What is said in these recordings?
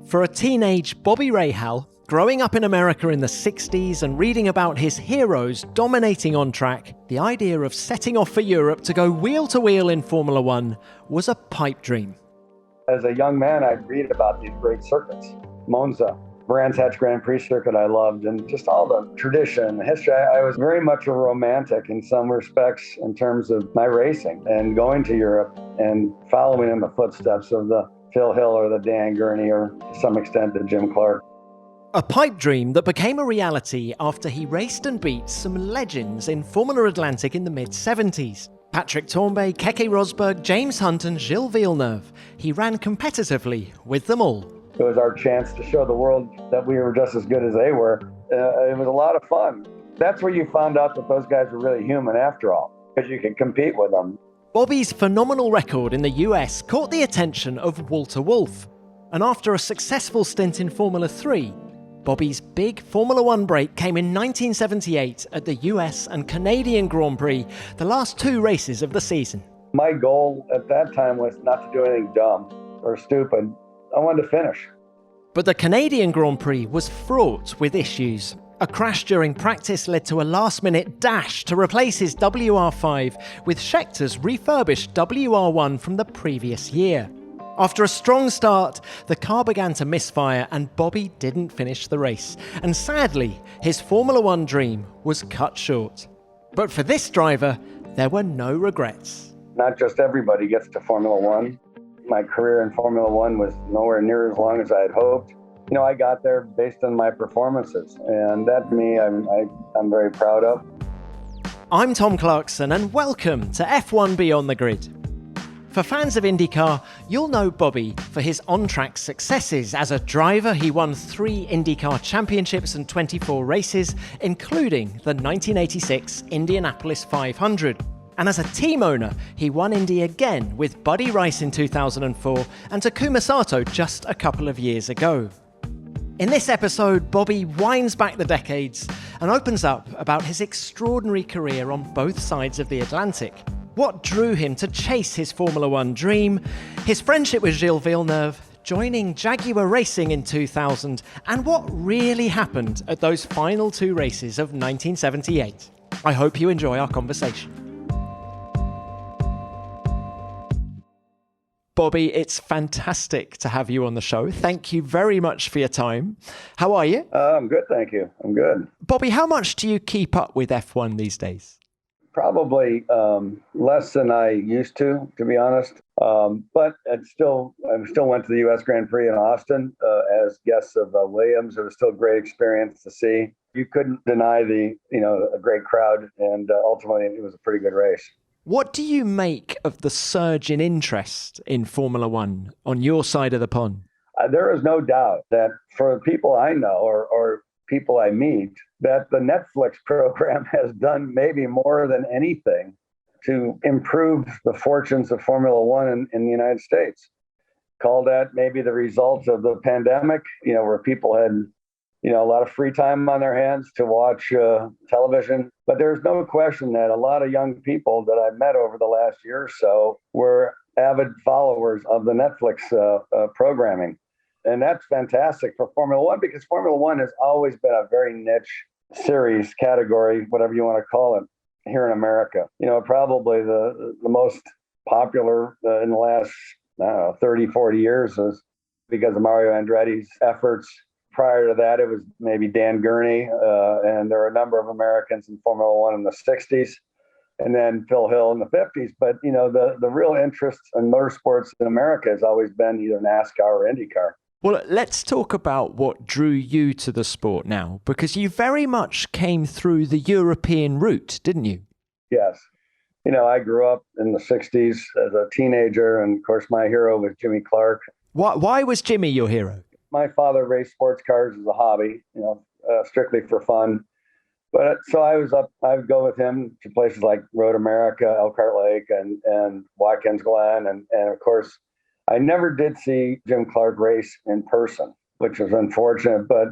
For a teenage Bobby Rahal, growing up in America in the 60s and reading about his heroes dominating on track, the idea of setting off for Europe to go wheel to wheel in Formula One was a pipe dream. As a young man, I'd read about these great circuits. Monza, Brands Hatch Grand Prix circuit I loved, and just all the tradition, the history. I was very much a romantic in some respects in terms of my racing and going to Europe and following in the footsteps of the Phil Hill or the Dan Gurney or to some extent the Jim Clark. A pipe dream that became a reality after he raced and beat some legends in Formula Atlantic in the mid-70s. Patrick Tambay, Keke Rosberg, James Hunt and Gilles Villeneuve. He ran competitively with them all. It was our chance to show the world that we were just as good as they were. It was a lot of fun. That's where you found out that those guys were really human after all, because you could compete with them. Bobby's phenomenal record in the US caught the attention of Walter Wolf. And after a successful stint in Formula 3, Bobby's big Formula One break came in 1978 at the US and Canadian Grand Prix, the last two races of the season. My goal at that time was not to do anything dumb or stupid. I wanted to finish. But the Canadian Grand Prix was fraught with issues. A crash during practice led to a last-minute dash to replace his WR5 with Scheckter's refurbished WR1 from the previous year. After a strong start, the car began to misfire and Bobby didn't finish the race. And sadly, his Formula One dream was cut short. But for this driver, there were no regrets. Not just everybody gets to Formula One. My career in Formula One was nowhere near as long as I had hoped. You know, I got there based on my performances, and that to me, I'm very proud of. I'm Tom Clarkson, and welcome to F1 Beyond the Grid. For fans of IndyCar, you'll know Bobby for his on-track successes. As a driver, he won 3 IndyCar championships and 24 races, including the 1986 Indianapolis 500. And as a team owner, he won Indy again with Buddy Rice in 2004 and Takuma Sato just a couple of years ago. In this episode, Bobby winds back the decades and opens up about his extraordinary career on both sides of the Atlantic. What drew him to chase his Formula One dream, his friendship with Gilles Villeneuve, joining Jaguar Racing in 2000, and what really happened at those final 2 races of 1978. I hope you enjoy our conversation. Bobby, it's fantastic to have you on the show. Thank you very much for your time. How are you? I'm good, thank you. I'm good. Bobby, how much do you keep up with F1 these days? Probably less than I used to be honest. But I still went to the U.S. Grand Prix in Austin as guests of Williams. It was still a great experience to see. You couldn't deny a great crowd, and ultimately it was a pretty good race. What do you make of the surge in interest in Formula One on your side of the pond? There is no doubt that for people I know or people I meet, that the Netflix program has done maybe more than anything to improve the fortunes of Formula One in the United States. Call that maybe the result of the pandemic, where people had a lot of free time on their hands to watch television. But there's no question that a lot of young people that I've met over the last year or so were avid followers of the Netflix programming. And that's fantastic for Formula One, because Formula One has always been a very niche series category, whatever you want to call it, here in America. Probably the most popular in the last, 30, 40 years is because of Mario Andretti's efforts. Prior to that, it was maybe Dan Gurney, and there were a number of Americans in Formula One in the 60s, and then Phil Hill in the 50s. But, the real interest in motorsports in America has always been either NASCAR or IndyCar. Well, let's talk about what drew you to the sport now, because you very much came through the European route, didn't you? Yes. I grew up in the 60s as a teenager, and of course, my hero was Jimmy Clark. Why was Jimmy your hero? My father raced sports cars as a hobby, strictly for fun. But so I would go with him to places like Road America, Elkhart Lake, and Watkins Glen. And of course, I never did see Jim Clark race in person, which was unfortunate. But,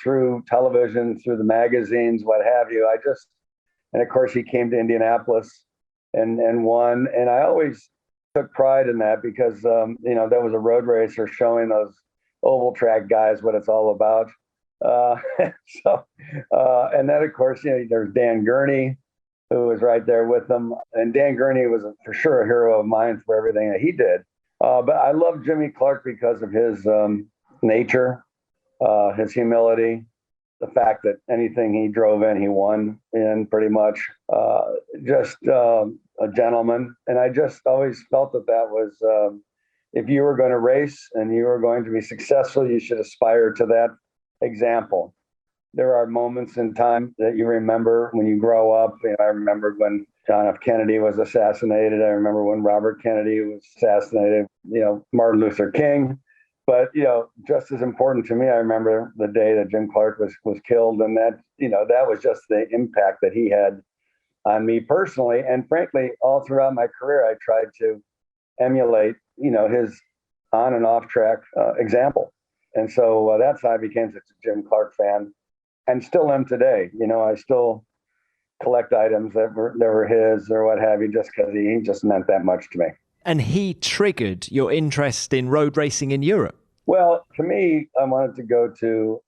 through television, through the magazines, what have you, and of course, he came to Indianapolis and won. And I always took pride in that because, there was a road racer showing those oval track guys what it's all about. Uh, and then of course, there's Dan Gurney, who was right there with them. And Dan Gurney was for sure a hero of mine for everything that he did. But I love Jimmy Clark because of his nature, his humility, the fact that anything he drove in, he won in pretty much. Just a gentleman. And I just always felt that was, if you were going to race and you were going to be successful, you should aspire to that example. There are moments in time that you remember when you grow up. I remember when John F. Kennedy was assassinated. I remember when Robert Kennedy was assassinated, Martin Luther King. But, just as important to me, I remember the day that Jim Clark was killed. And that was just the impact that he had on me personally. And frankly, all throughout my career, I tried to emulate, his on and off track example. And so that's how I became such a Jim Clark fan, and still am today. I still collect items that were his or what have you, just because he just meant that much to me. And he triggered your interest in road racing in Europe? Well, to me, I wanted to go to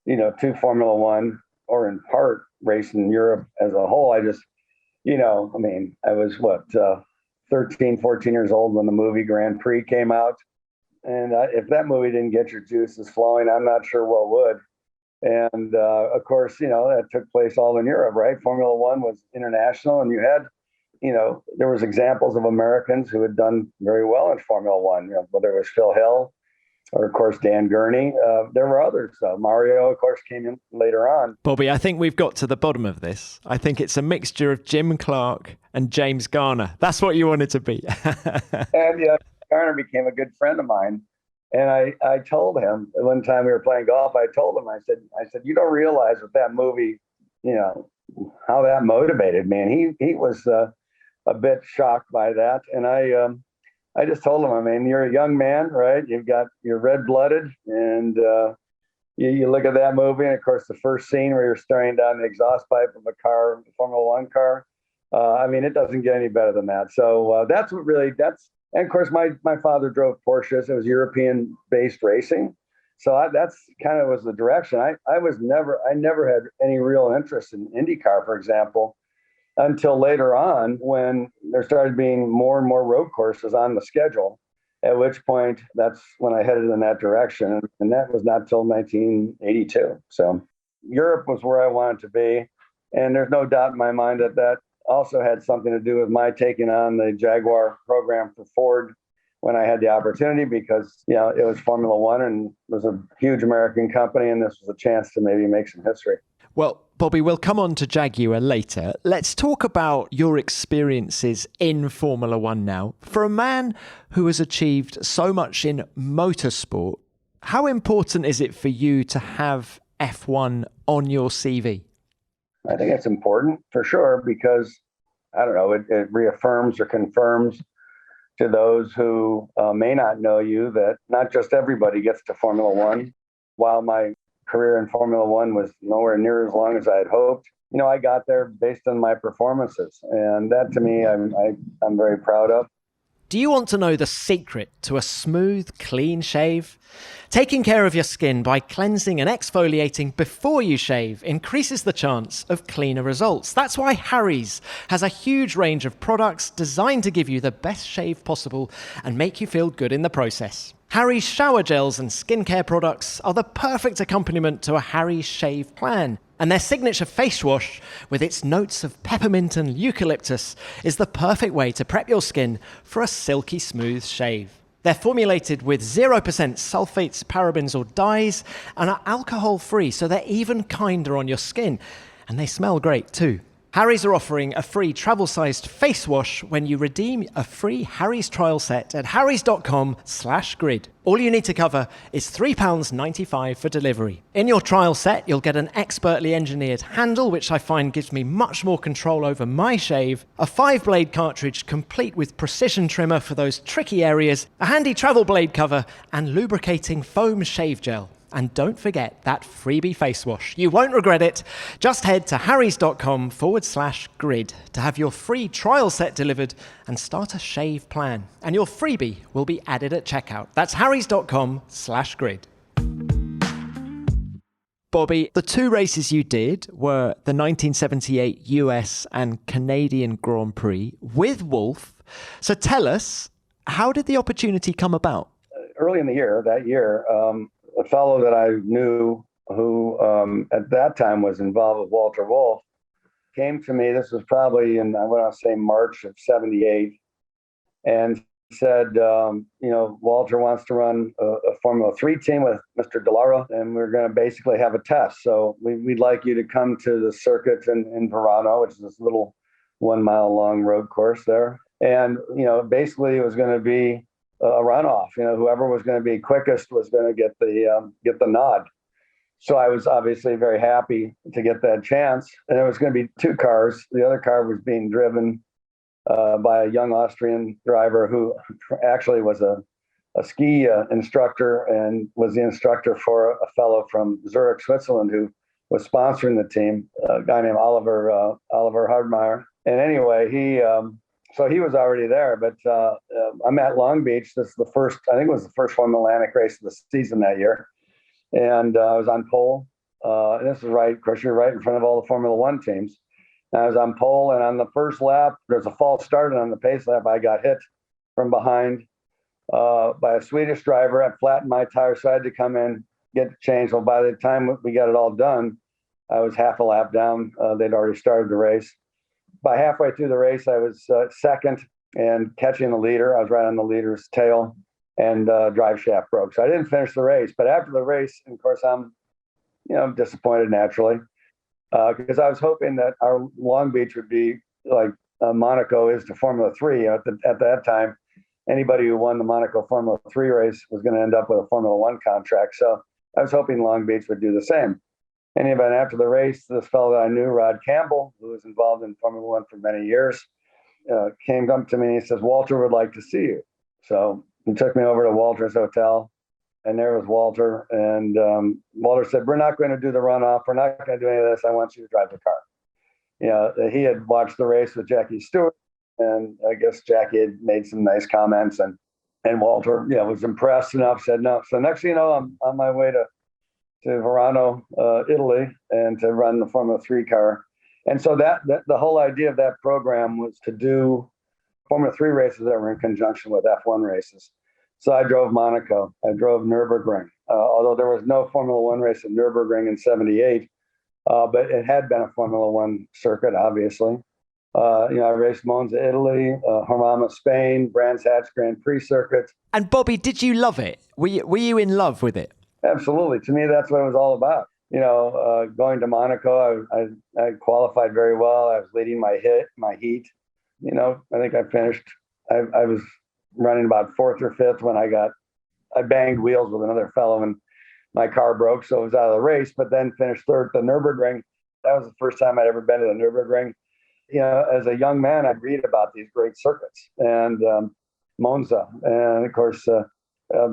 Formula One, or in part race in Europe as a whole. I just, I was 13, 14 years old when the movie Grand Prix came out. And if that movie didn't get your juices flowing, I'm not sure what would. And of course, that took place all in Europe, right? Formula One was international, and you had, there was examples of Americans who had done very well in Formula One, whether it was Phil Hill or, of course, Dan Gurney. There were others. Mario, of course, came in later on. Bobby, I think we've got to the bottom of this. I think it's a mixture of Jim Clark and James Garner. That's what you wanted to be. And Garner became a good friend of mine. And I told him one time we were playing golf, I told him, I said, you don't realize with that movie, how that motivated me. And he was a bit shocked by that. And I just told him, you're a young man, right? You're red-blooded, and you look at that movie, and of course the first scene where you're staring down the exhaust pipe of a car, a Formula One car. It doesn't get any better than that. So and of course my father drove Porsches. It was European-based racing. So that's kind of was the direction. I never had any real interest in IndyCar, for example, until later on when there started being more and more road courses on the schedule, at which point that's when I headed in that direction. And that was not till 1982. So Europe was where I wanted to be. And there's no doubt in my mind that also had something to do with my taking on the Jaguar program for Ford when I had the opportunity, because, it was Formula One and it was a huge American company, and this was a chance to maybe make some history. Well, Bobby, we'll come on to Jaguar later. Let's talk about your experiences in Formula One now. For a man who has achieved so much in motorsport, how important is it for you to have F1 on your CV? I think it's important for sure, because, I don't know, it reaffirms or confirms to those who may not know you that not just everybody gets to Formula One. While my career in Formula One was nowhere near as long as I had hoped, I got there based on my performances. And that, to me, I'm very proud of. Do you want to know the secret to a smooth, clean shave? Taking care of your skin by cleansing and exfoliating before you shave increases the chance of cleaner results. That's why Harry's has a huge range of products designed to give you the best shave possible and make you feel good in the process. Harry's shower gels and skincare products are the perfect accompaniment to a Harry's shave plan. And their signature face wash, with its notes of peppermint and eucalyptus, is the perfect way to prep your skin for a silky smooth shave. They're formulated with 0% sulfates, parabens or dyes, and are alcohol-free, so they're even kinder on your skin. And they smell great too. Harry's are offering a free travel-sized face wash when you redeem a free Harry's trial set at harrys.com/grid. All you need to cover is £3.95 for delivery. In your trial set, you'll get an expertly engineered handle, which I find gives me much more control over my shave, a 5-blade cartridge complete with precision trimmer for those tricky areas, a handy travel blade cover, and lubricating foam shave gel. And don't forget that freebie face wash. You won't regret it. Just head to harrys.com/grid to have your free trial set delivered and start a shave plan. And your freebie will be added at checkout. That's harrys.com/grid. Bobby, the two races you did were the 1978 US and Canadian Grand Prix with Wolf. So tell us, how did the opportunity come about? Early in the year, a fellow that I knew who at that time was involved with Walter Wolf came to me. This was probably in, I want to say, March of 78, and said, Walter wants to run a Formula 3 team with Mr. Dallara, and we're going to basically have a test. So we'd like you to come to the circuit in Verano, which is this little 1 mile long road course there. And, basically it was going to be a runoff. Whoever was going to be quickest was going to get the nod. So I was obviously very happy to get that chance. And there was going to be two cars. The other car was being driven by a young Austrian driver who actually was a ski instructor and was the instructor for a fellow from Zurich, Switzerland, who was sponsoring the team, a guy named Oliver Hardmeyer. And anyway, he was already there. But I'm at Long Beach. This is I think it was the first Formula Atlantic race of the season that year. And I was on pole. And this is right, of course, you're right in front of all the Formula One teams. I was on pole, and on the first lap, there's a false start, and on the pace lap, I got hit from behind by a Swedish driver. I flattened my tire, so I had to come in, get changed. Well, by the time we got it all done, I was half a lap down. They'd already started the race. By halfway through the race, I was second and catching the leader. I was right on the leader's tail, and drive shaft broke. So I didn't finish the race. But after the race, and of course, I'm disappointed naturally. Because I was hoping that our Long Beach would be like Monaco is to Formula 3. At that time, anybody who won the Monaco Formula 3 race was going to end up with a Formula 1 contract. So I was hoping Long Beach would do the same. In any event, after the race, this fellow that I knew, Rod Campbell, who was involved in Formula 1 for many years, came up to me and he says, "Walter would like to see you." So he took me over to Walter's hotel. And there was Walter. And Walter said, "We're not going to do the runoff. We're not going to do any of this. I want you to drive the car." He had watched the race with Jackie Stewart. And I guess Jackie had made some nice comments. And Walter, was impressed enough, said no. So next thing you know, I'm on my way to Verano, Italy, and to run the Formula 3 car. And so that the whole idea of that program was to do Formula 3 races that were in conjunction with F1 races. So I drove Monaco. I drove Nürburgring, although there was no Formula One race in Nürburgring in 78, but it had been a Formula One circuit, obviously. I raced Monza, Italy, Jarama, Spain, Brands Hatch Grand Prix circuit. And Bobby, did you love it? Were you in love with it? Absolutely. To me, that's what it was all about. Going to Monaco, I qualified very well. I was leading my heat. I think I finished. I was running about fourth or fifth when I banged wheels with another fellow and my car broke, so it was out of the race, but then finished third at the Nürburgring. That was the first time I'd ever been to the Nürburgring. As a young man, I'd read about these great circuits and Monza, and of course,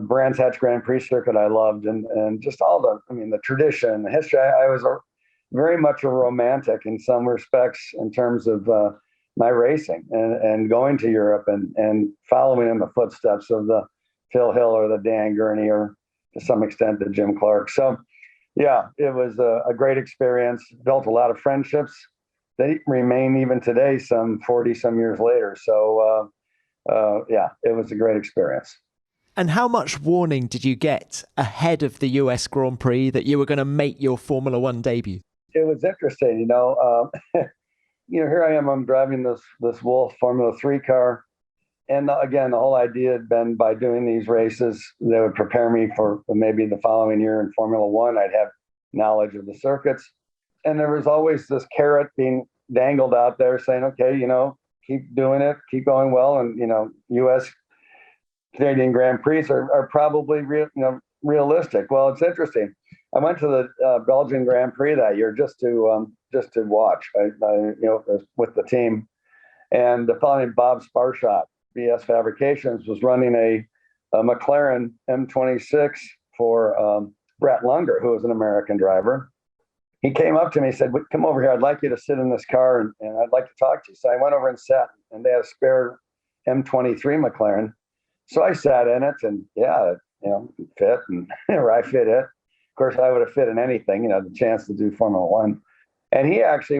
Brands Hatch Grand Prix circuit I loved, and just all the tradition, the history. I was very much a romantic in some respects in terms of my racing and going to Europe and following in the footsteps of the Phil Hill or the Dan Gurney or to some extent the Jim Clark. So yeah, it was a great experience, built a lot of friendships. They remain even today, some 40 some years later. So it was a great experience. And how much warning did you get ahead of the US Grand Prix that you were going to make your Formula One debut? It was interesting, here I am, I'm driving this Wolf Formula 3 car. And again, the whole idea had been by doing these races, they would prepare me for maybe the following year in Formula 1. I'd have knowledge of the circuits. And there was always this carrot being dangled out there saying, okay, keep doing it, keep going well. And, US Canadian Grand Prix are probably realistic. Well, it's interesting. I went to the Belgian Grand Prix that year just to watch, with the team. And the fellow named Bob Sparshot, BS Fabrications, was running a McLaren M26 for Brett Lunger, who was an American driver. He came up to me and said, "Come over here. I'd like you to sit in this car and I'd like to talk to you." So I went over and sat, and they had a spare M23 McLaren. So I sat in it and fit, and I fit it. Of course, I would have fit in anything, the chance to do Formula One. And he actually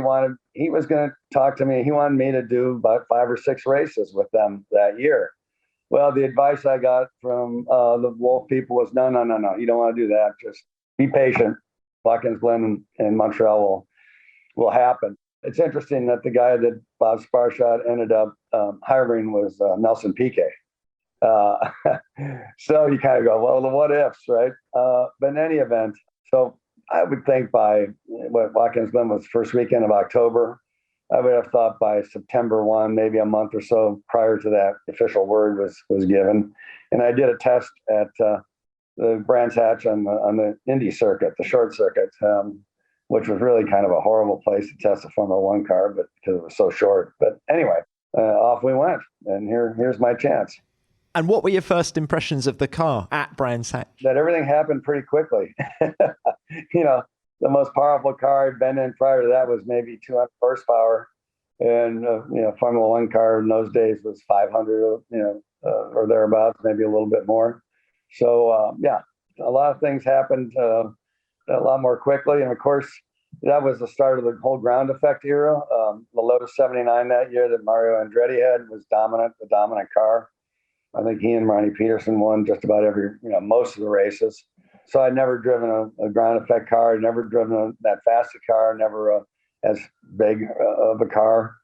he was going to talk to me. He wanted me to do about 5 or 6 races with them that year. Well, the advice I got from the Wolf people was, no. You don't want to do that. Just be patient. Watkins Glen and Montreal will happen. It's interesting that the guy that Bob Sparshot ended up hiring was Nelson Piquet. So you kind of go, well, the what ifs, right? But in any event, so I would think by Watkins Glen was first weekend of October, I would have thought by September 1, maybe a month or so prior to that official word was given. And I did a test at the Brands Hatch on the Indy circuit, the short circuit, which was really kind of a horrible place to test a Formula One car, but because it was so short. But anyway, off we went, and here's my chance. And what were your first impressions of the car at Brands Hatch? That everything happened pretty quickly. The most powerful car I'd been in prior to that was maybe 200 horsepower. And, Formula One car in those days was 500, or thereabouts, maybe a little bit more. So, a lot of things happened a lot more quickly. And of course, that was the start of the whole ground effect era. The Lotus 79 that year that Mario Andretti had was the dominant car. I think he and Ronnie Peterson won just about most of the races. So I'd never driven a ground effect car. I'd never driven that fast a car, never as big of a car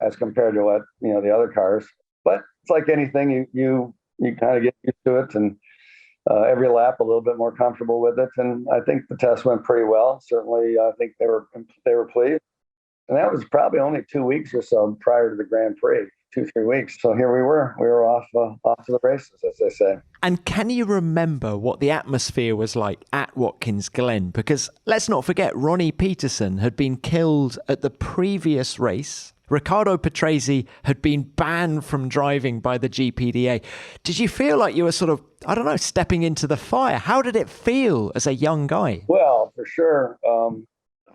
as compared to what, the other cars. But it's like anything, you kind of get used to it, and every lap a little bit more comfortable with it. And I think the test went pretty well. Certainly, I think they were pleased. And that was probably only 2 weeks or so prior to the Grand Prix. 2-3 weeks. So here we were off to the races, as they say. And can you remember what the atmosphere was like at Watkins Glen? Because let's not forget, Ronnie Peterson had been killed at the previous race. Riccardo Patrese had been banned from driving by the GPDA. Did you feel like you were sort of, stepping into the fire? How did it feel as a young guy? Well, for sure.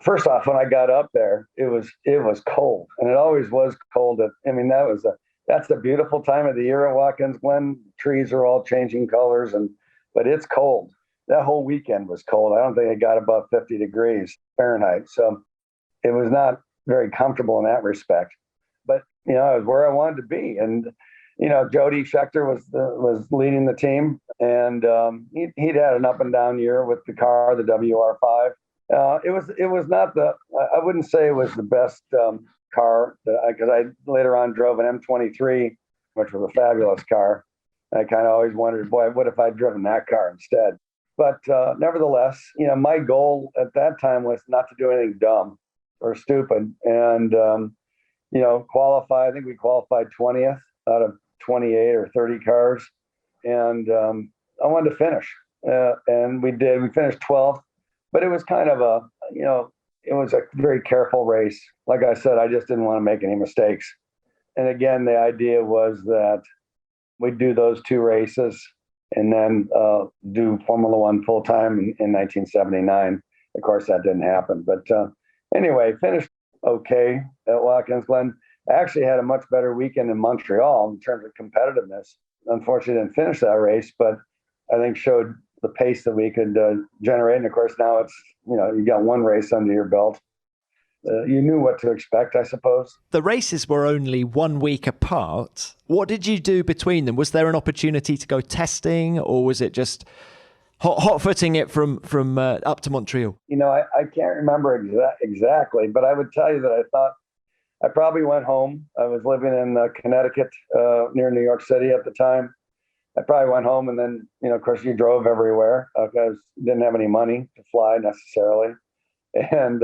First off, when I got up there, it was cold, and it always was cold. That's the beautiful time of the year at Watkins Glen. Trees are all changing colors, but it's cold. That whole weekend was cold. I don't think it got above 50 degrees Fahrenheit, so it was not very comfortable in that respect. But it was where I wanted to be, and Jody Scheckter was leading the team, and he'd had an up and down year with the car, the WR5. It was not I wouldn't say it was the best car, because I later on drove an M23, which was a fabulous car. I kind of always wondered, boy, what if I'd driven that car instead? But nevertheless, my goal at that time was not to do anything dumb or stupid, and qualify. I think we qualified 20th out of 28 or 30 cars, and I wanted to finish, and we did. We finished 12th. But it was kind of it was a very careful race. Like I said, I just didn't want to make any mistakes. And again, the idea was that we'd do those 2 races and then do Formula One full time in 1979. Of course, that didn't happen. But anyway, finished okay at Watkins Glen. I actually had a much better weekend in Montreal in terms of competitiveness. Unfortunately, didn't finish that race, but I think showed the pace that we could generate. And of course, now it's, you got one race under your belt. You knew what to expect, I suppose. The races were only 1 week apart. What did you do between them? Was there an opportunity to go testing, or was it just hot-footing it from up to Montreal? I can't remember exactly, but I would tell you that I thought I probably went home. I was living in Connecticut, near New York City at the time. I probably went home, and then, of course, you drove everywhere because didn't have any money to fly necessarily. And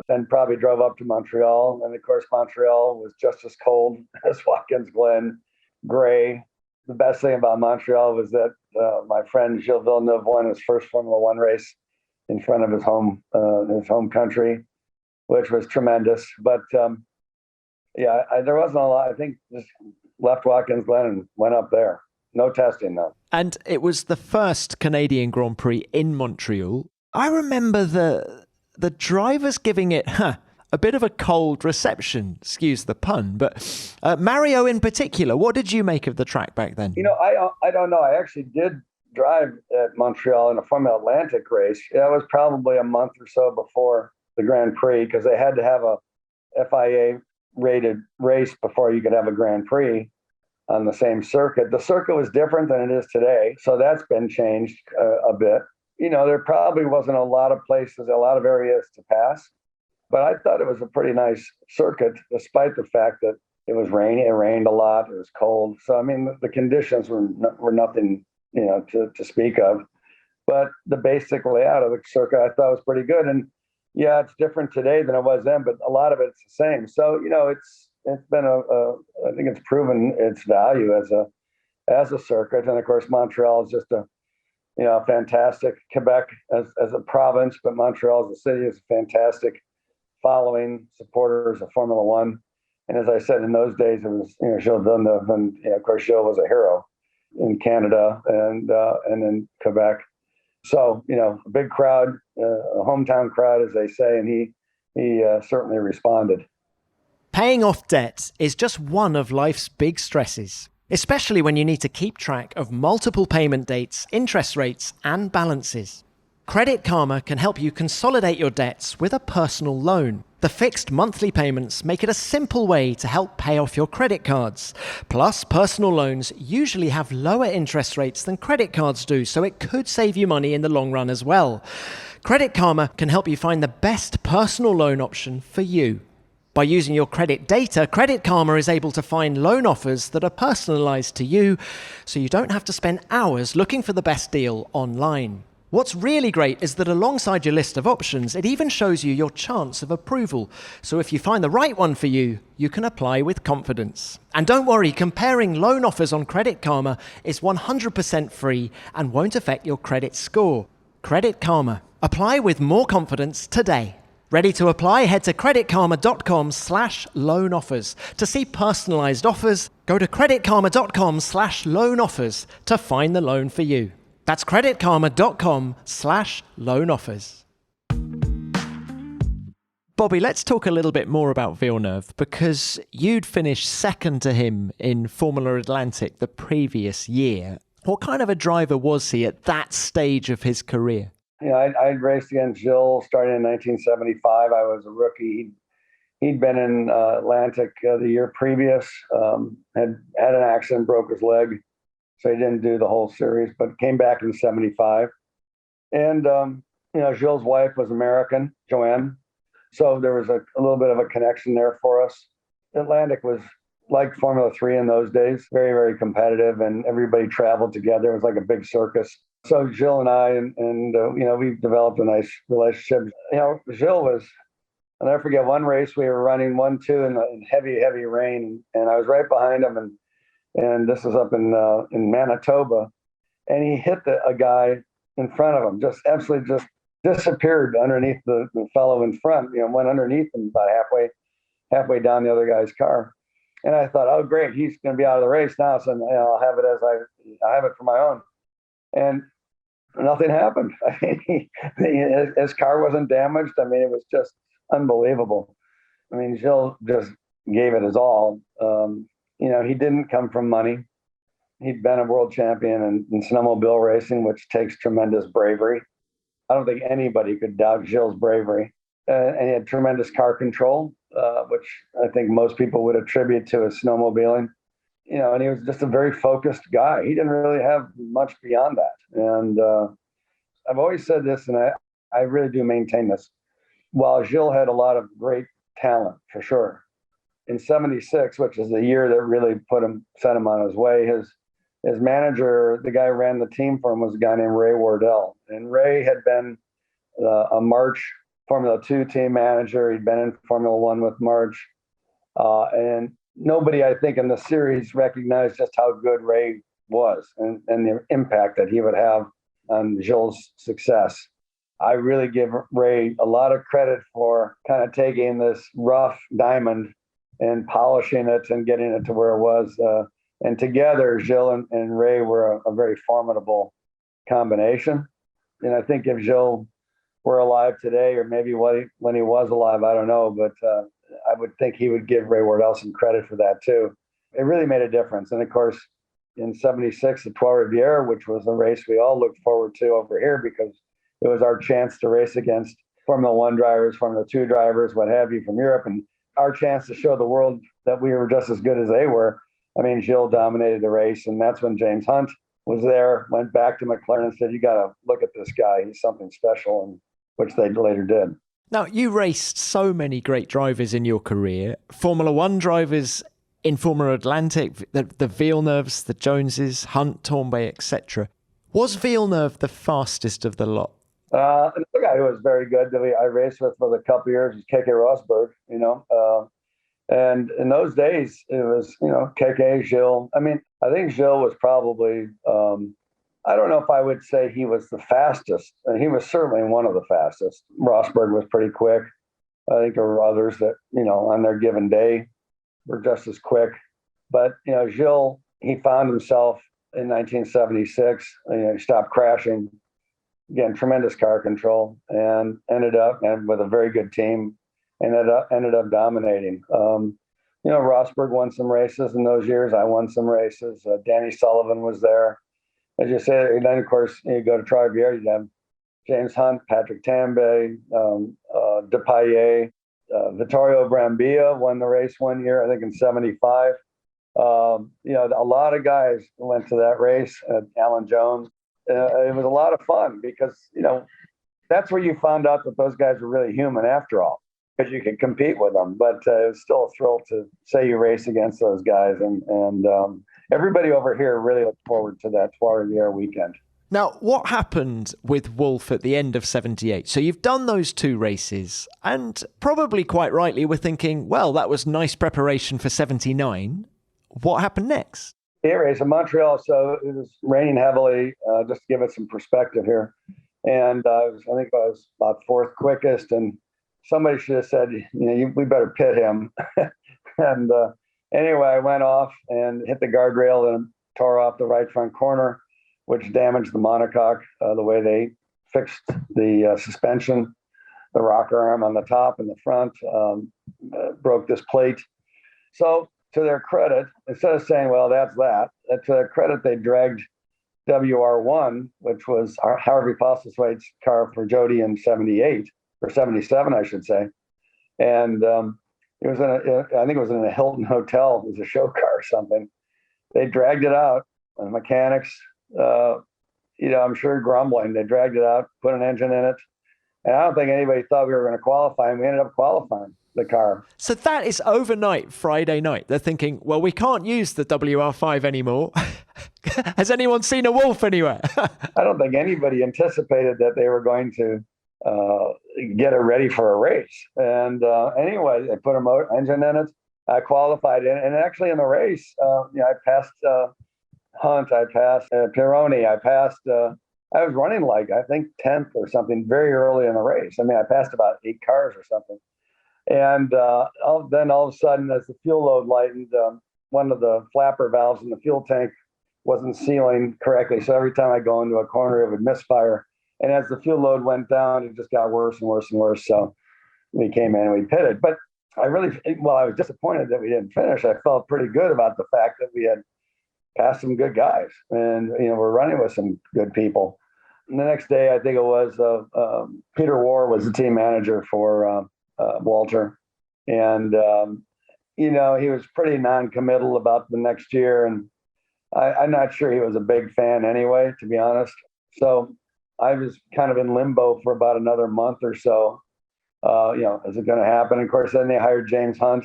then probably drove up to Montreal. And of course, Montreal was just as cold as Watkins Glen, gray. The best thing about Montreal was that my friend Gilles Villeneuve won his first Formula One race in front of his home country, which was tremendous. But there wasn't a lot. I think just left Watkins Glen and went up there. No testing, though. And it was the first Canadian Grand Prix in Montreal. I remember the drivers giving it a bit of a cold reception, excuse the pun. But Mario in particular, what did you make of the track back then? I don't know. I actually did drive at Montreal in a Formula Atlantic race. That was probably a month or so before the Grand Prix, because they had to have a FIA rated race before you could have a Grand Prix on the same circuit. The circuit was different than it is today, so that's been changed a bit. There probably wasn't a lot of places, a lot of areas to pass, but I thought it was a pretty nice circuit, despite the fact that it was rainy. It rained a lot. It was cold. So, I mean, the conditions were nothing, to speak of. But the basic layout of the circuit I thought was pretty good. And yeah, it's different today than it was then, but a lot of it's the same. So, it's been I think it's proven its value as a circuit. And of course, Montreal is just a fantastic. Quebec as a province, but Montreal as a city is a fantastic following, supporters of Formula One. And as I said, in those days, it was Gilles Villeneuve, and of course Gilles was a hero in Canada and in Quebec. So a big crowd, a hometown crowd, as they say, and he certainly responded. Paying off debt is just one of life's big stresses, especially when you need to keep track of multiple payment dates, interest rates, and balances. Credit Karma can help you consolidate your debts with a personal loan. The fixed monthly payments make it a simple way to help pay off your credit cards. Plus, personal loans usually have lower interest rates than credit cards do, so it could save you money in the long run as well. Credit Karma can help you find the best personal loan option for you. By using your credit data, Credit Karma is able to find loan offers that are personalized to you, so you don't have to spend hours looking for the best deal online. What's really great is that alongside your list of options, it even shows you your chance of approval. So if you find the right one for you, you can apply with confidence. And don't worry, comparing loan offers on Credit Karma is 100% free and won't affect your credit score. Credit Karma. Apply with more confidence today. Ready to apply? Head to creditkarma.com/loan offers. To see personalized offers, go to creditkarma.com/loan offers to find the loan for you. That's creditkarma.com/loan offers. Bobby, let's talk a little bit more about Villeneuve, because you'd finished second to him in Formula Atlantic the previous year. What kind of a driver was he at that stage of his career? I'd raced against Gilles starting in 1975. I was a rookie. He'd been in Atlantic the year previous, had an accident, broke his leg. So he didn't do the whole series, but came back in 75. And, Gilles' wife was American, Joanne. So there was a little bit of a connection there for us. Atlantic was like Formula 3 in those days, very, very competitive, and everybody traveled together. It was like a big circus. So Gilles and I, we've developed a nice relationship. Gilles was, I'll never forget one race, we were running 1-2 in heavy, heavy rain, and I was right behind him, and this was up in Manitoba, and he hit a guy in front of him, just absolutely just disappeared underneath the fellow in front, went underneath him about halfway down the other guy's car. And I thought, oh, great, he's going to be out of the race now, so I'll have it I have it for my own. And nothing happened. I mean, his car wasn't damaged. I mean, it was just unbelievable. I mean, Gilles just gave it his all. He didn't come from money. He'd been a world champion in snowmobile racing, which takes tremendous bravery. I don't think anybody could doubt Gilles' bravery. And he had tremendous car control, which I think most people would attribute to his snowmobiling. And he was just a very focused guy. He didn't really have much beyond that. And I've always said this, and I really do maintain this. While Gilles had a lot of great talent, for sure, in 76, which is the year that really set him on his way, his manager, the guy who ran the team for him, was a guy named Ray Wardell. And Ray had been a March Formula 2 team manager. He'd been in Formula 1 with March. And nobody, I think, in the series recognized just how good Ray was and the impact that he would have on Gilles' success. I really give Ray a lot of credit for kind of taking this rough diamond and polishing it and getting it to where it was. And together, Gilles and Ray were a very formidable combination. And I think if Gilles were alive today, or maybe when he was alive, I don't know, but I would think he would give Ray Wardell some credit for that too. It really made a difference. And of course, in 76 at Trois Rivières, which was a race we all looked forward to over here because it was our chance to race against Formula One drivers, Formula Two drivers, what have you, from Europe, and our chance to show the world that we were just as good as they were. I mean, Gilles dominated the race, and that's when James Hunt was there, went back to McLaren and said, you got to look at this guy. He's something special, and which they later did. Now, you raced so many great drivers in your career, Formula One drivers in Formula Atlantic, the Villeneuves, the Joneses, Hunt, Tournbay, etc. Was Villeneuve the fastest of the lot? Another guy who was very good that I raced with for a couple of years was KK Rosberg, and in those days, it was, KK, Gilles. I mean, I think Gilles was probably, I don't know if I would say he was the fastest. He was certainly one of the fastest. Rosberg was pretty quick. I think there were others that, on their given day were just as quick. But, Gilles, he found himself in 1976, he stopped crashing, again, tremendous car control, and ended up, and with a very good team, ended up dominating. Rosberg won some races in those years. I won some races. Danny Sullivan was there. As you say, and then of course you go to Trois Rivières, you have James Hunt, Patrick Tambay, Depailler, Vittorio Brambilla won the race one year, I think in '75. A lot of guys went to that race. Alan Jones. It was a lot of fun because that's where you found out that those guys were really human after all, because you could compete with them. But it was still a thrill to say you race against those guys, and everybody over here really looked forward to that Trois Rivières weekend. Now, what happened with Wolf at the end of 78? So you've done those two races, and probably quite rightly we're thinking, well, that was nice preparation for 79. What happened next? A race in Montreal, so it was raining heavily, just to give it some perspective here. And I think I was about fourth quickest, and somebody should have said, we better pit him. And anyway, I went off and hit the guardrail and tore off the right front corner, which damaged the monocoque, the way they fixed the suspension, the rocker arm on the top and the front, broke this plate. So to their credit, instead of saying, well, that's that, to their credit, they dragged WR1, which was Harvey Postlethwaite's car for Jody in 78, or 77, I should say. And it was I think it was in a Hilton hotel. It was a show car or something. They dragged it out. The mechanics, I'm sure grumbling. They dragged it out, put an engine in it. And I don't think anybody thought we were going to qualify, and we ended up qualifying the car. So that is overnight, Friday night. They're thinking, well, we can't use the WR5 anymore. Has anyone seen a Wolf anywhere? I don't think anybody anticipated that they were going to get it ready for a race. And anyway, they put a engine in it. I qualified in, and actually in the race, I passed Hunt, I passed Pironi, I passed. I was running like, I think 10th or something very early in the race. I mean, I passed about 8 cars or something. And then all of a sudden, as the fuel load lightened, one of the flapper valves in the fuel tank wasn't sealing correctly. So every time I go into a corner, it would misfire. And as the fuel load went down, it just got worse and worse and worse. So we came in and we pitted. But I was disappointed that we didn't finish. I felt pretty good about the fact that we had passed some good guys, and we're running with some good people. And the next day, I think it was Peter Warr was the team manager for Walter, and he was pretty non-committal about the next year, and I'm not sure he was a big fan anyway, to be honest. So I was kind of in limbo for about another month or so. Is it going to happen? Of course, then they hired James Hunt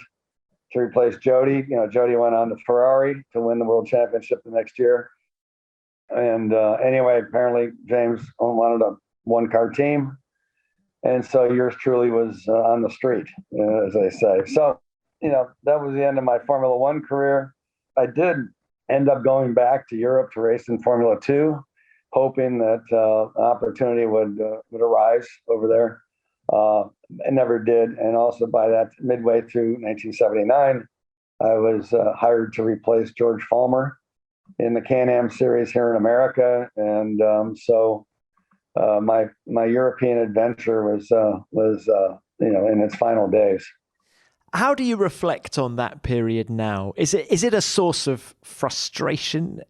to replace Jody. Jody went on to Ferrari to win the world championship the next year. And anyway, apparently James wanted a one-car team. And so yours truly was on the street, as they say. So, that was the end of my Formula One career. I did end up going back to Europe to race in Formula Two, hoping that an opportunity would arise over there. It never did. And also by that midway through 1979, I was hired to replace George Falmer in the Can-Am series here in America. And so my European adventure was in its final days. How do you reflect on that period now? Is it a source of frustration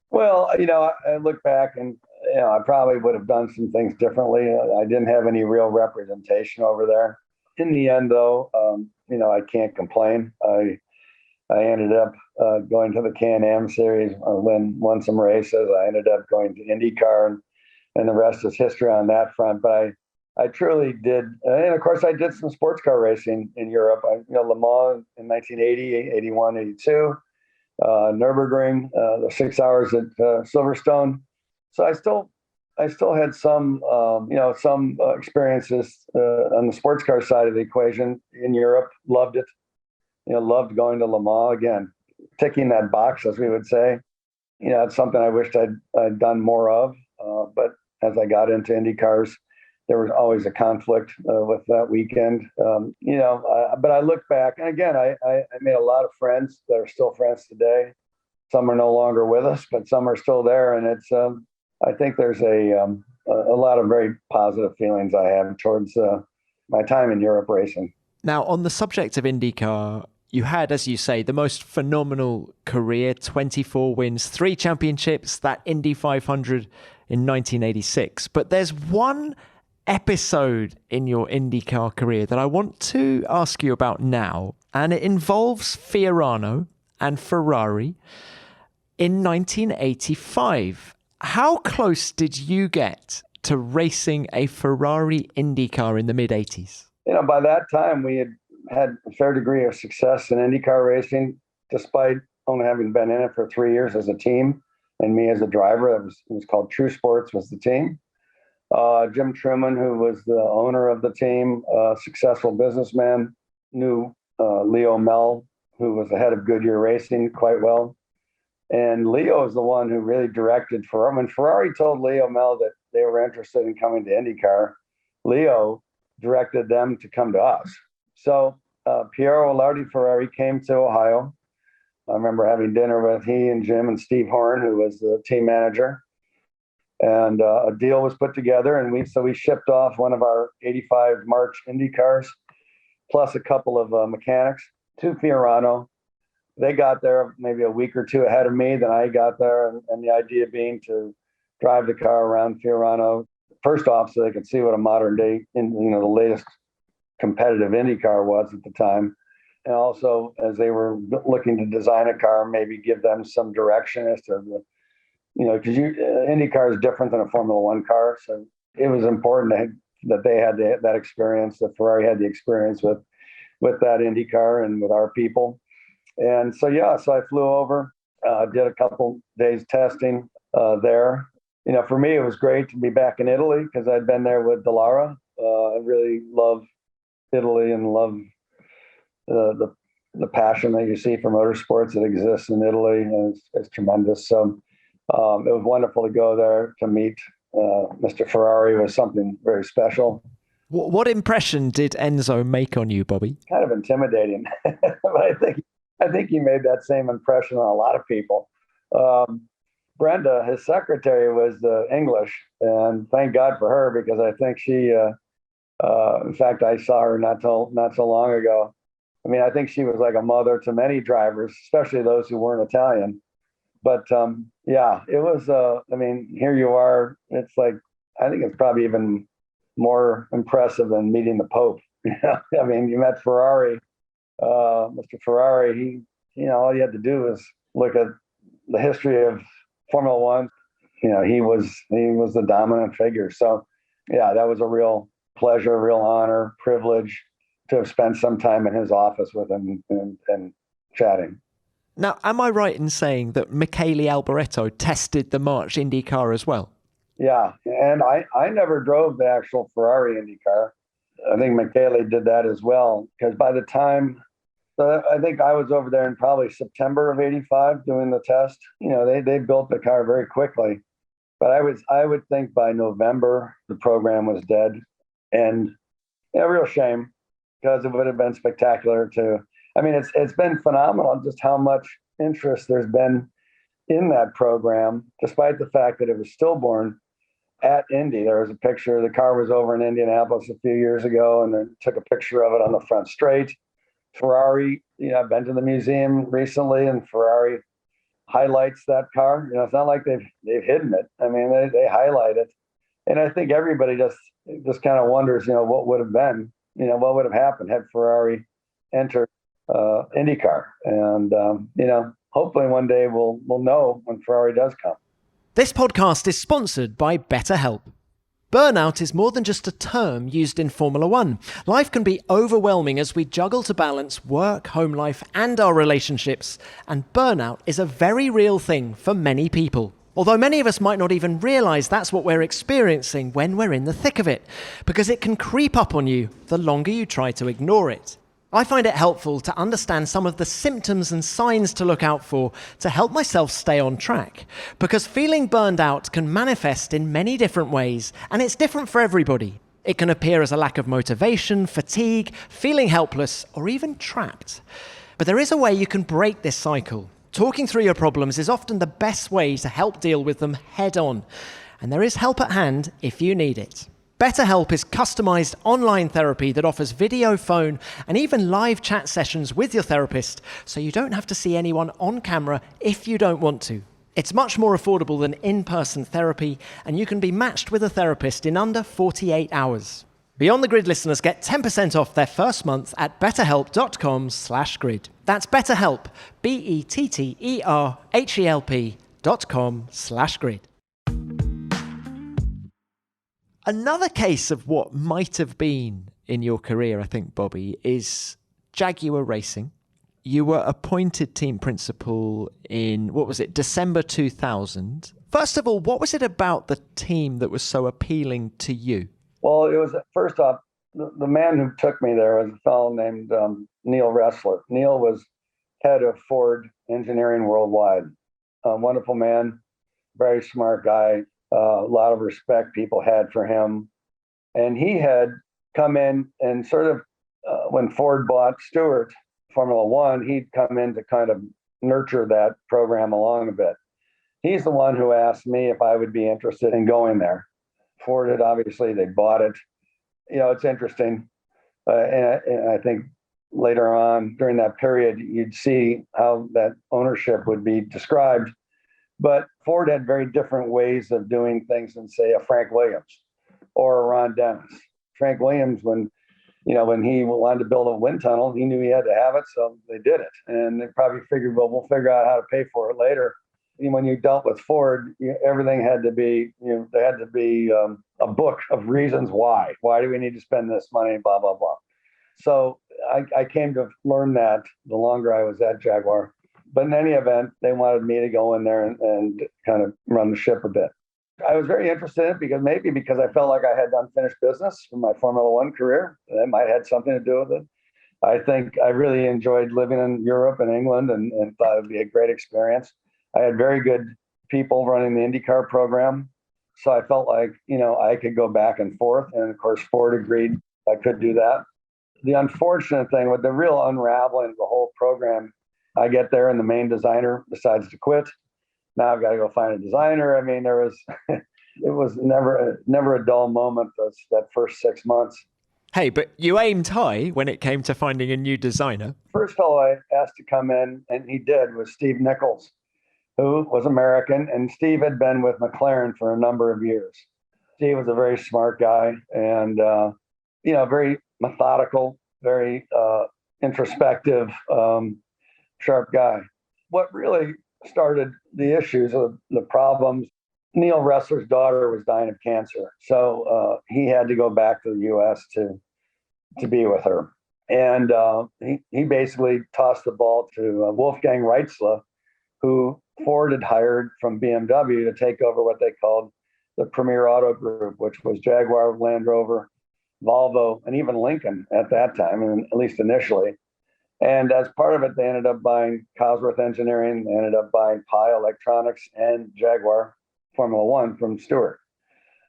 Well, I look back and I probably would have done some things differently. I didn't have any real representation over there. In the end, though, I can't complain. I ended up going to the Can-Am series, won some races. I ended up going to IndyCar, and the rest is history on that front. But I truly did, and of course, I did some sports car racing in Europe. Le Mans in 1980, 81, 82. Nürburgring, the 6 hours at Silverstone. So I still had some, some experiences on the sports car side of the equation in Europe. Loved it. Loved going to Le Mans again, ticking that box, as we would say. It's something I wished I'd done more of. But as I got into Indy cars, there was always a conflict with that weekend. But I look back, and again, I made a lot of friends that are still friends today. Some are no longer with us, but some are still there, and it's. I think there's a lot of very positive feelings I have towards my time in Europe racing. Now, on the subject of IndyCar, you had, as you say, the most phenomenal career, 24 wins, 3 championships, that Indy 500 in 1986. But there's one episode in your IndyCar career that I want to ask you about now, and it involves Fiorano and Ferrari in 1985. How close did you get to racing a Ferrari IndyCar in the mid-80s? By that time, we had a fair degree of success in IndyCar racing, despite only having been in it for 3 years as a team, and me as a driver. It was called True Sports was the team. Jim Truman, who was the owner of the team, successful businessman, knew Leo Mel, who was the head of Goodyear Racing, quite well. And Leo is the one who really directed Ferrari. When Ferrari told Leo Mel that they were interested in coming to IndyCar, Leo directed them to come to us. So Piero Lardi Ferrari came to Ohio. I remember having dinner with he and Jim and Steve Horn, who was the team manager. And a deal was put together, and we shipped off one of our 85 March Indy cars, plus a couple of mechanics to Fiorano. They got there maybe a week or two ahead of me. Then I got there, and the idea being to drive the car around Fiorano, first off, so they could see what a modern day, the latest competitive Indy car was at the time. And also, as they were looking to design a car, maybe give them some direction as to because IndyCar is different than a Formula One car, so it was important that they had that experience, that Ferrari had the experience with that IndyCar and with our people. And so I flew over, did a couple days testing there. For me, it was great to be back in Italy because I'd been there with Dallara. I really love Italy and love the passion that you see for motorsports that exists in Italy, and it's tremendous. So it was wonderful to go there to meet Mr. Ferrari. It was something very special. What impression did Enzo make on you, Bobby? Kind of intimidating, but I think he made that same impression on a lot of people. Brenda, his secretary, was English, and thank God for her, because I think she, in fact, I saw her not so long ago. I mean, I think she was like a mother to many drivers, especially those who weren't Italian. But it was, here you are. It's like, I think it's probably even more impressive than meeting the Pope. You met Ferrari, Mr. Ferrari. All you had to do was look at the history of Formula One. He was the dominant figure. So, that was a real pleasure, real honor, privilege to have spent some time in his office with him and chatting. Now, am I right in saying that Michele Alboreto tested the March Indy car as well? Yeah, and I never drove the actual Ferrari Indy car. I think Michele did that as well, because by the time, so I think I was over there in probably September of '85 doing the test. They built the car very quickly, but I would think by November the program was dead, and a real shame, because it would have been spectacular to. It's been phenomenal just how much interest there's been in that program, despite the fact that it was stillborn at Indy. There was a picture. The car was over in Indianapolis a few years ago, and they took a picture of it on the front straight. Ferrari, I've been to the museum recently, and Ferrari highlights that car. It's not like they've hidden it. I mean, they highlight it, and I think everybody just kind of wonders, what would have been, what would have happened had Ferrari entered IndyCar, and hopefully one day we'll know when Ferrari does come. This podcast is sponsored by BetterHelp. Burnout is more than just a term used in Formula One. Life can be overwhelming as we juggle to balance work, home life, and our relationships, and burnout is a very real thing for many people. Although many of us might not even realise that's what we're experiencing when we're in the thick of it, because it can creep up on you the longer you try to ignore it. I find it helpful to understand some of the symptoms and signs to look out for to help myself stay on track, because feeling burned out can manifest in many different ways, and it's different for everybody. It can appear as a lack of motivation, fatigue, feeling helpless, or even trapped. But there is a way you can break this cycle. Talking through your problems is often the best way to help deal with them head on, and there is help at hand if you need it. BetterHelp is customized online therapy that offers video, phone, and even live chat sessions with your therapist, so you don't have to see anyone on camera if you don't want to. It's much more affordable than in-person therapy, and you can be matched with a therapist in under 48 hours. Beyond the Grid listeners get 10% off their first month at betterhelp.com/grid. That's BetterHelp, BetterHelp.com/grid. Another case of what might have been in your career, I think, Bobby, is Jaguar Racing. You were appointed team principal in, December 2000. First of all, what was it about the team that was so appealing to you? Well, it was, first off, the man who took me there was a fellow named Neil Ressler. Neil was head of Ford Engineering Worldwide. A wonderful man, very smart guy. A lot of respect people had for him. And he had come in and sort of, when Ford bought Stewart Formula One, he'd come in to kind of nurture that program along a bit. He's the one who asked me if I would be interested in going there. Ford had obviously, they bought it. It's interesting. And I think later on during that period, you'd see how that ownership would be described. But Ford had very different ways of doing things than, say, a Frank Williams or a Ron Dennis. Frank Williams, when he wanted to build a wind tunnel, he knew he had to have it, so they did it. And they probably figured, well, we'll figure out how to pay for it later. And when you dealt with Ford, everything had to be, there had to be a book of reasons why. Why do we need to spend this money, blah, blah, blah. So I came to learn that the longer I was at Jaguar. But in any event, they wanted me to go in there and kind of run the ship a bit. I was very interested in it because I felt like I had unfinished business from my Formula One career. That might have had something to do with it. I think I really enjoyed living in Europe and England and thought it would be a great experience. I had very good people running the IndyCar program. So I felt like, I could go back and forth. And of course, Ford agreed I could do that. The unfortunate thing with the real unraveling of the whole program, I get there and the main designer decides to quit. Now I've got to go find a designer. I mean, it was never a dull moment that first 6 months. Hey, but you aimed high when it came to finding a new designer. First fellow I asked to come in, and he did, was Steve Nichols, who was American. And Steve had been with McLaren for a number of years. Steve was a very smart guy and, very methodical, very introspective, sharp guy. What really started the issues of the problems, Neil Ressler's daughter was dying of cancer. So he had to go back to the U.S. to be with her. And he basically tossed the ball to Wolfgang Reitzle, who Ford had hired from BMW to take over what they called the Premier Auto Group, which was Jaguar, Land Rover, Volvo, and even Lincoln at that time, and at least initially. And as part of it, they ended up buying Cosworth Engineering, they ended up buying Pi Electronics and Jaguar Formula One from Stewart.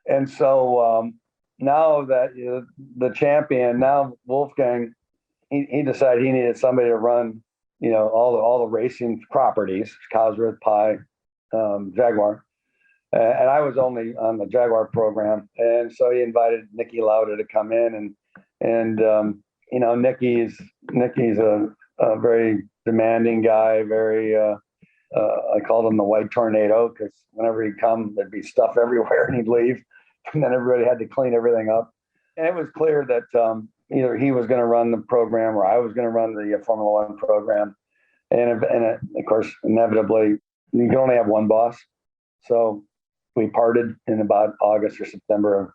And so now that the champion, now Wolfgang, he decided he needed somebody to run, all the racing properties, Cosworth, Pi, Jaguar. And I was only on the Jaguar program. And so he invited Nicky Lauda to come in and Nicky's a very demanding guy, very I called him the white tornado because whenever he'd come, there'd be stuff everywhere and he'd leave. And then everybody had to clean everything up. And it was clear that either he was going to run the program or I was going to run the Formula One program. And of course, inevitably, you can only have one boss. So we parted in about August or September of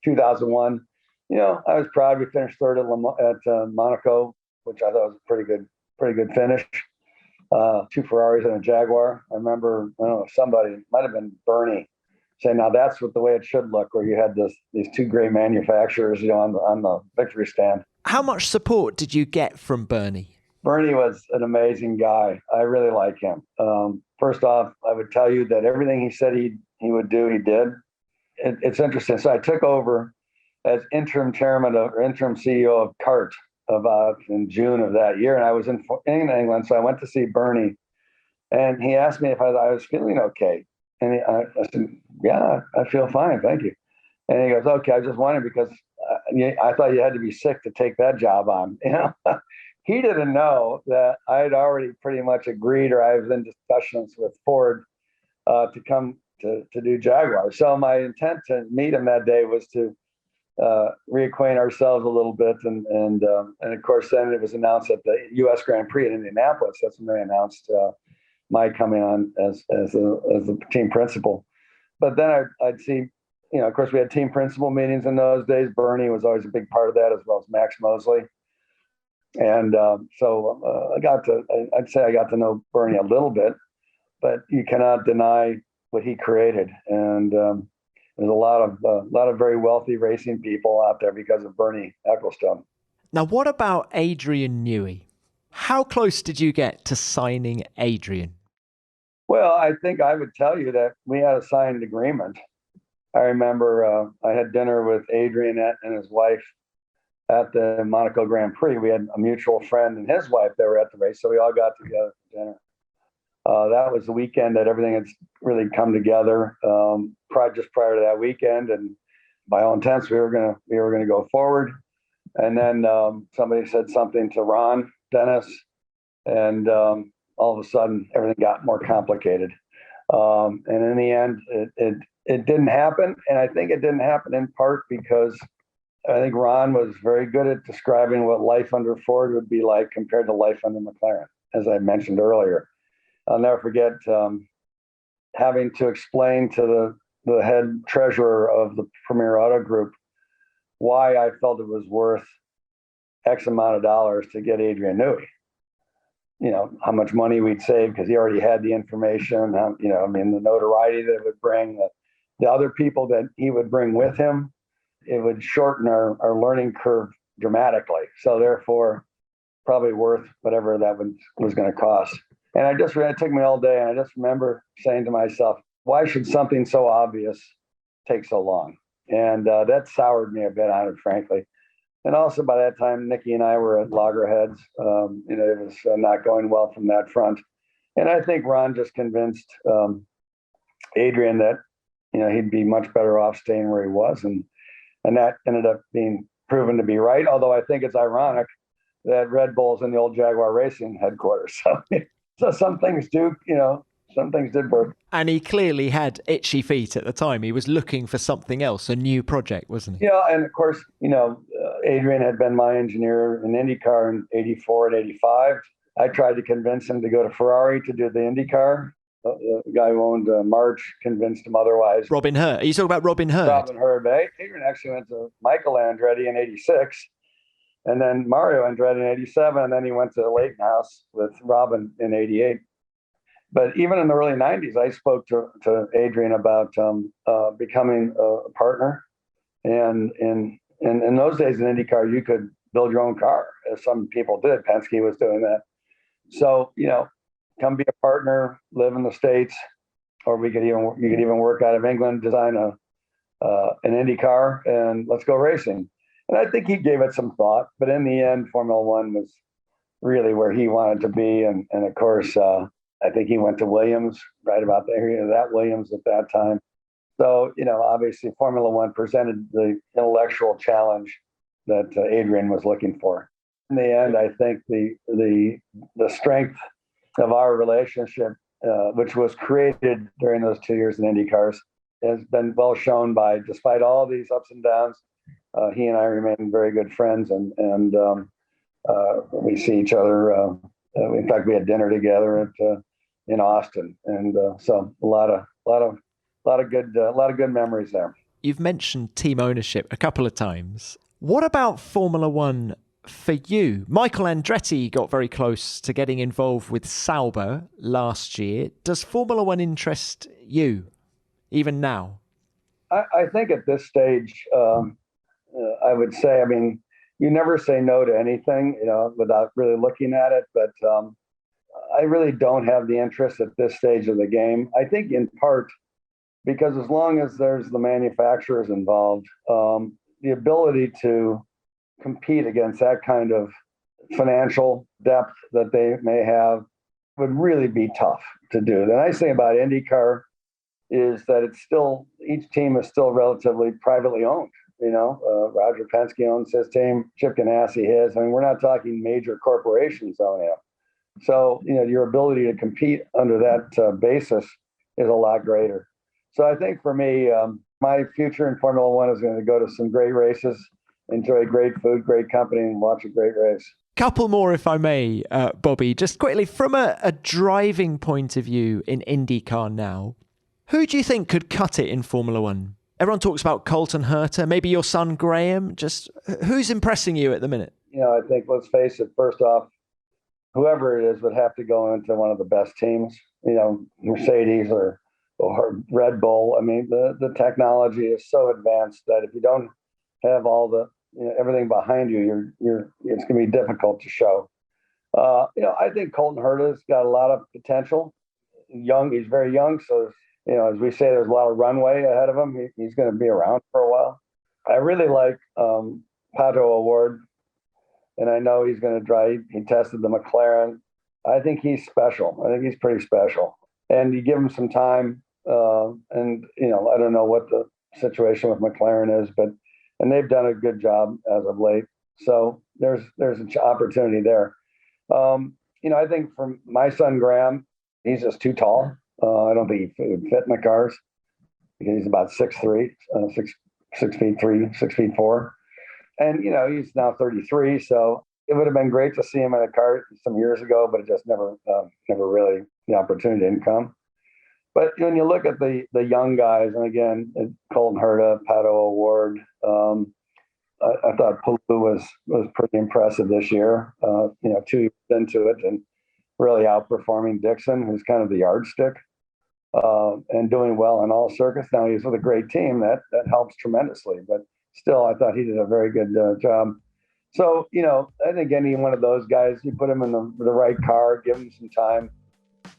2001. I was proud. We finished third at Monaco, which I thought was a pretty good finish. 2 Ferraris and a Jaguar. I remember, I don't know, somebody, might have been Bernie, saying, now that's the way it should look, where you had these 2 great manufacturers, on the victory stand. How much support did you get from Bernie? Bernie was an amazing guy. I really like him. First off, I would tell you that everything he said he would do, he did. It's interesting. So I took over as interim chairman or interim CEO of CART about in June of that year. And I was in England. So I went to see Bernie and he asked me if I was feeling okay. And I said, yeah, I feel fine. Thank you. And he goes, okay, I was just wondering because I thought you had to be sick to take that job on. He didn't know that I had already pretty much agreed, or I was in discussions with Ford to come to do Jaguar. So my intent to meet him that day was to reacquaint ourselves a little bit. And of course, then it was announced at the U.S. Grand Prix in Indianapolis. That's when they announced my coming on as the team principal. But then I'd see, of course, we had team principal meetings in those days. Bernie was always a big part of that, as well as Max Mosley. And so I'd say I got to know Bernie a little bit, but you cannot deny what he created. And there's a lot of very wealthy racing people out there because of Bernie Ecclestone. Now, what about Adrian Newey? How close did you get to signing Adrian? Well, I think I would tell you that we had a signed agreement. I remember I had dinner with Adrian and his wife at the Monaco Grand Prix. We had a mutual friend and his wife that were at the race, so we all got together for dinner. That was the weekend that everything had really come together. Just prior to that weekend, and by all intents, we were gonna go forward. And then somebody said something to Ron Dennis, and all of a sudden, everything got more complicated. And in the end, it didn't happen, and I think it didn't happen in part because I think Ron was very good at describing what life under Ford would be like compared to life under McLaren, as I mentioned earlier. I'll never forget having to explain to the head treasurer of the Premier Auto Group why I felt it was worth X amount of dollars to get Adrian Newey. How much money we'd save because he already had the information, the notoriety that it would bring, the other people that he would bring with him. It would shorten our learning curve dramatically. So therefore, probably worth whatever that was going to cost. And it took me all day. And I just remember saying to myself, why should something so obvious take so long? And that soured me a bit on it, frankly. And also by that time, Nikki and I were at loggerheads. It was not going well from that front. And I think Ron just convinced Adrian that, he'd be much better off staying where he was. And that ended up being proven to be right. Although I think it's ironic that Red Bull's in the old Jaguar Racing headquarters. So some things some things did work. And he clearly had itchy feet at the time. He was looking for something else, a new project, wasn't he? Yeah, and of course, Adrian had been my engineer in IndyCar in 84 and 85. I tried to convince him to go to Ferrari to do the IndyCar. The guy who owned March convinced him otherwise. Robin Hurd. Are you talking about Robin Hurd? Robin Hurd. Adrian actually went to Michael Andretti in 86, and then Mario Andretti in 87, and then he went to Leighton House with Robin in 88. But even in the early 90s, I spoke to Adrian about becoming a partner. And in those days in IndyCar, you could build your own car, as some people did. Penske was doing that. So, come be a partner, live in the States, or you could even work out of England, design an Indy car, and let's go racing. And I think he gave it some thought, but in the end, Formula One was really where he wanted to be. And of course, I think he went to Williams right about there, that Williams at that time. So, obviously Formula One presented the intellectual challenge that Adrian was looking for. In the end, I think the strength of our relationship which was created during those 2 years in Indy cars, has been well shown by, despite all these ups and downs, he and I remain very good friends, and we see each other. In fact, we had dinner together in Austin, and so a lot of good memories there. You've mentioned team ownership a couple of times. What about Formula One for you? Michael Andretti got very close to getting involved with Sauber last year. Does Formula One interest you, even now? I think at this stage, I would say, I mean, you never say no to anything, without really looking at it. But I really don't have the interest at this stage of the game. I think in part because as long as there's the manufacturers involved, the ability to compete against that kind of financial depth that they may have would really be tough to do. The nice thing about IndyCar is that it's still, each team is still relatively privately owned. Roger Penske owns his team, Chip Ganassi his. I mean, we're not talking major corporations owning it. So, your ability to compete under that basis is a lot greater. So I think for me, my future in Formula One is going to go to some great races, enjoy great food, great company, and watch a great race. Couple more, if I may, Bobby. Just quickly, from a driving point of view in IndyCar now, who do you think could cut it in Formula One? Everyone talks about Colton Herta, maybe your son Graham. Just who's impressing you at the minute? I think, let's face it, first off, whoever it is would have to go into one of the best teams, Mercedes or Red Bull. I mean, the technology is so advanced that if you don't have all the everything behind you, it's going to be difficult to show. I think Colton Herta's got a lot of potential. He's very young, so as we say, there's a lot of runway ahead of him. He's going to be around for a while. I really like Pato O'Ward, and I know he's going to drive. He tested the McLaren. I think he's special. I think he's pretty special. And you give him some time, and I don't know what the situation with McLaren is, and they've done a good job as of late. So there's an opportunity there. I think for my son Graham, he's just too tall. I don't think he would fit in the cars because he's about 6'3", 6'3", 6'4", and he's now 33. So it would have been great to see him in a car some years ago, but it just never really, the opportunity didn't come. But when you look at the young guys, and again, Colton Herta, Pato O'Ward, I thought Palou was pretty impressive this year. 2 years into it and really outperforming Dixon, who's kind of the yardstick, and doing well in all circuits. Now he's with a great team that helps tremendously, but still, I thought he did a very good job. So I think any one of those guys, you put him in the right car, give him some time,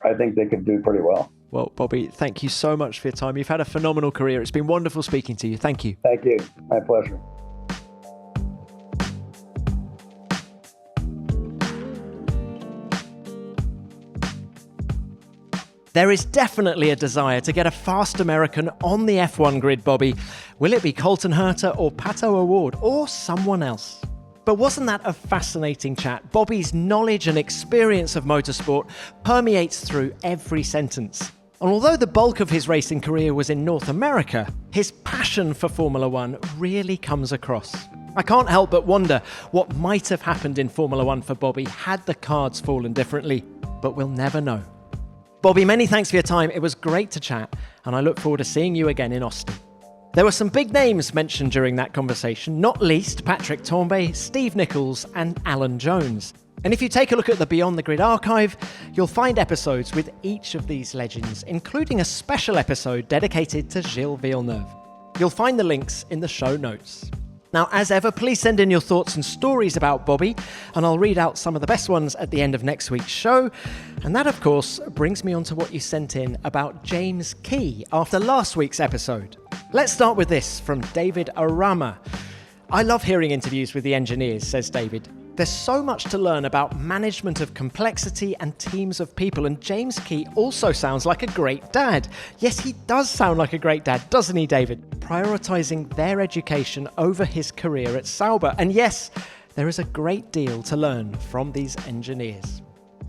I think they could do pretty well. Well, Bobby, thank you so much for your time. You've had a phenomenal career. It's been wonderful speaking to you. Thank you. Thank you. My pleasure. There is definitely a desire to get a fast American on the F1 grid, Bobby. Will it be Colton Herta or Pato O'Ward or someone else? But wasn't that a fascinating chat? Bobby's knowledge and experience of motorsport permeates through every sentence. And although the bulk of his racing career was in North America, his passion for Formula One really comes across. I can't help but wonder what might have happened in Formula One for Bobby had the cards fallen differently, but we'll never know. Bobby, many thanks for your time. It was great to chat, and I look forward to seeing you again in Austin. There were some big names mentioned during that conversation, not least Patrick Tambay, Steve Nichols, and Alan Jones. And if you take a look at the Beyond the Grid archive, you'll find episodes with each of these legends, including a special episode dedicated to Gilles Villeneuve. You'll find the links in the show notes. Now, as ever, please send in your thoughts and stories about Bobby, and I'll read out some of the best ones at the end of next week's show. And that, of course, brings me on to what you sent in about James Key after last week's episode. Let's start with this from David Arama. I love hearing interviews with the engineers, says David. There's so much to learn about management of complexity and teams of people, and James Key also sounds like a great dad. Yes, he does sound like a great dad, doesn't he, David? Prioritising their education over his career at Sauber. And yes, there is a great deal to learn from these engineers.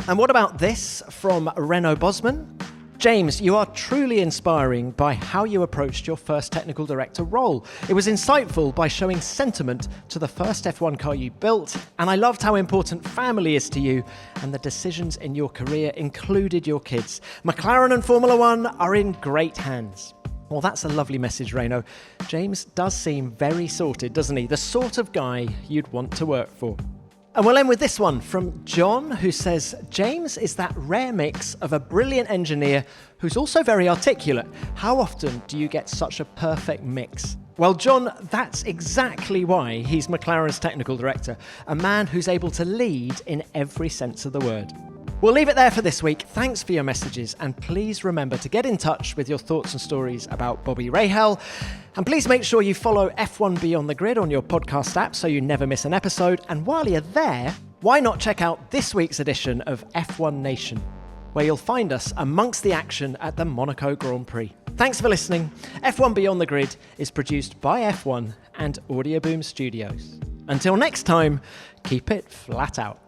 And what about this from Renaud Bosman? James, you are truly inspiring by how you approached your first technical director role. It was insightful by showing sentiment to the first F1 car you built, and I loved how important family is to you, and the decisions in your career included your kids. McLaren and Formula One are in great hands. Well, that's a lovely message, Renaud. James does seem very sorted, doesn't he? The sort of guy you'd want to work for. And we'll end with this one from John, who says, James is that rare mix of a brilliant engineer who's also very articulate. How often do you get such a perfect mix? Well, John, that's exactly why he's McLaren's technical director, a man who's able to lead in every sense of the word. We'll leave it there for this week. Thanks for your messages, and please remember to get in touch with your thoughts and stories about Bobby Rahal. And please make sure you follow F1 Beyond the Grid on your podcast app so you never miss an episode. And while you're there, why not check out this week's edition of F1 Nation, where you'll find us amongst the action at the Monaco Grand Prix. Thanks for listening. F1 Beyond the Grid is produced by F1 and Audioboom Studios. Until next time, keep it flat out.